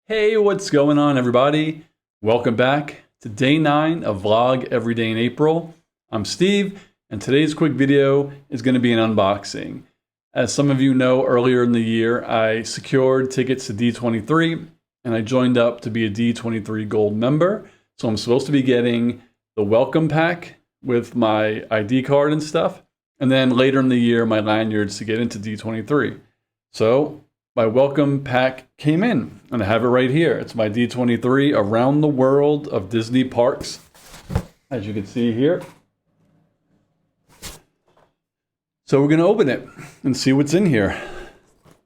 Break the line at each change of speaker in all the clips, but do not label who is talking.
Hey, what's going on, everybody? Welcome back to day 9 of Vlog Every Day in April. I'm Steve, and today's quick video is going to be an unboxing. As some of you know, earlier in the year, I secured tickets to D23, and I joined up to be a D23 Gold member. So I'm supposed to be getting the welcome pack with my ID card and stuff, and then later in the year, my lanyards to get into D23. So my welcome pack came in, and I have it right here. It's my D23 Around the World of Disney Parks, as you can see here. So we're going to open it and see what's in here.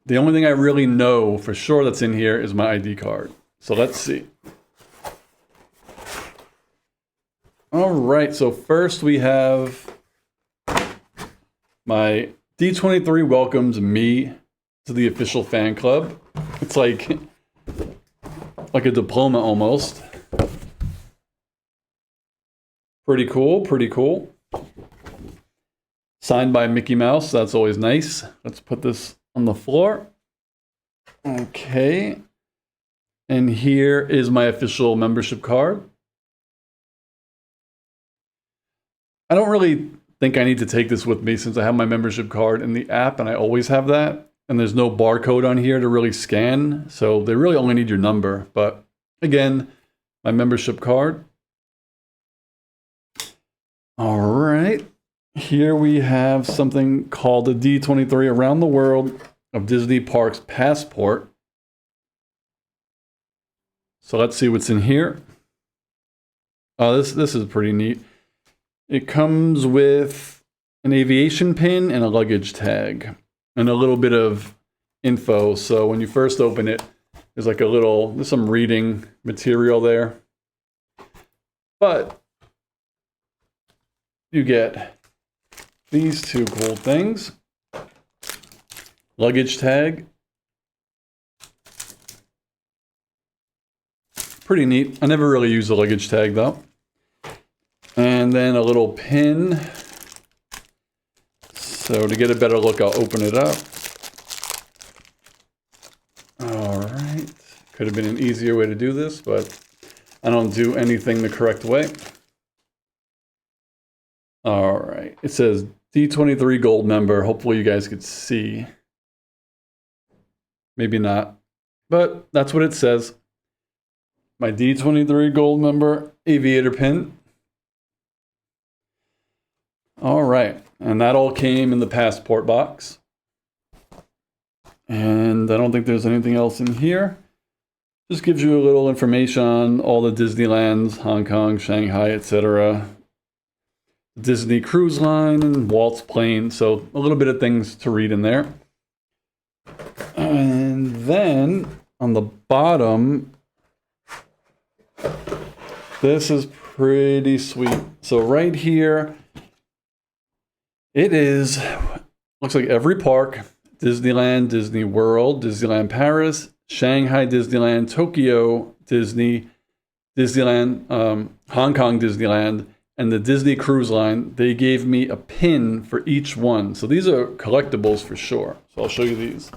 The only thing I really know for sure that's in here is my ID card. So let's see. All right, so first we have my D23 welcomes me to the official fan club. It's like a diploma almost. Pretty cool, pretty cool. Signed by Mickey Mouse, that's always nice. Let's put this on the floor. Okay. And here is my official membership card. I don't really think I need to take this with me since I have my membership card in the app and I always have that. And there's no barcode on here to really scan, so they really only need your number. But again, my membership card. All right, here we have something called the D23 Around the World of Disney Parks Passport. So let's see what's in here. Oh, this is pretty neat. It comes with an aviation pin and a luggage tag, and a little bit of info. So when you first open it, there's like there's some reading material there. But you get these two cool things. Luggage tag. Pretty neat. I never really use a luggage tag though. And then a little pin. So to get a better look, I'll open it up. All right. Could have been an easier way to do this, but I don't do anything the correct way. All right. It says D23 Gold member. Hopefully you guys could see. Maybe not, but that's what it says. My D23 Gold member aviator pin. All right. And that all came in the passport box. And I don't think there's anything else in here. Just gives you a little information on all the Disneylands, Hong Kong, Shanghai, etc. Disney Cruise Line and Walt's plane. So a little bit of things to read in there. And then on the bottom, this is pretty sweet. So right here, it looks like every park: Disneyland, Disney World, Disneyland Paris, Shanghai Disneyland, Tokyo Disney, Disneyland, Hong Kong Disneyland, and the Disney Cruise Line. They gave me a pin for each one. So these are collectibles for sure. So I'll show you these.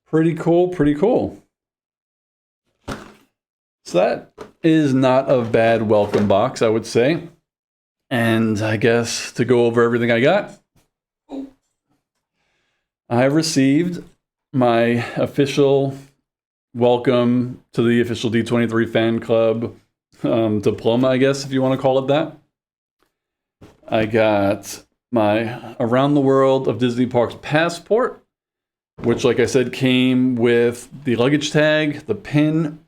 Pretty cool, pretty cool. So that is not a bad welcome box, I would say. And I guess to go over everything I got, I received my official welcome to the official D23 fan club diploma, I guess, if you want to call it that. I got my Around the World of Disney Parks passport, which, like I said, came with the luggage tag, the pin,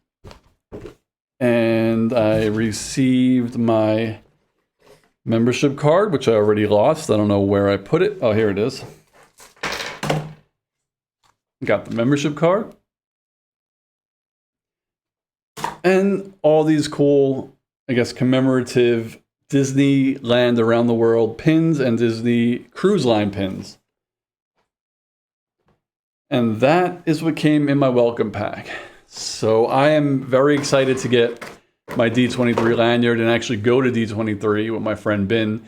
and I received my membership card, which I already lost. I don't know where I put it. Oh, here it is. Got the membership card. And all these cool, I guess, commemorative Disneyland Around the World pins and Disney Cruise Line pins. And that is what came in my welcome pack. So I am very excited to get my D23 lanyard and actually go to D23 with my friend Ben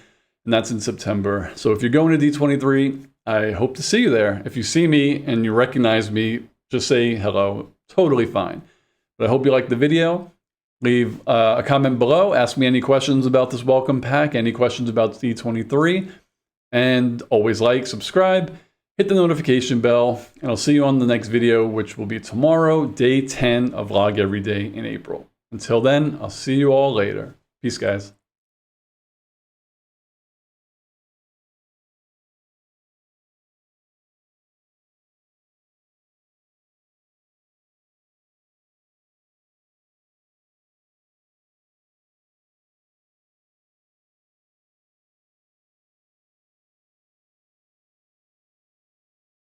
and that's in September. So if you're going to D23, I hope to see you there. If you see me and you recognize me, just say hello. Totally fine. But I hope you liked the video. Leave a comment below. Ask me any questions about this welcome pack, any questions about D23. And always like, subscribe, hit the notification bell, and I'll see you on the next video, which will be tomorrow, day 10 of Vlog Every Day in April. Until then, I'll see you all later. Peace, guys.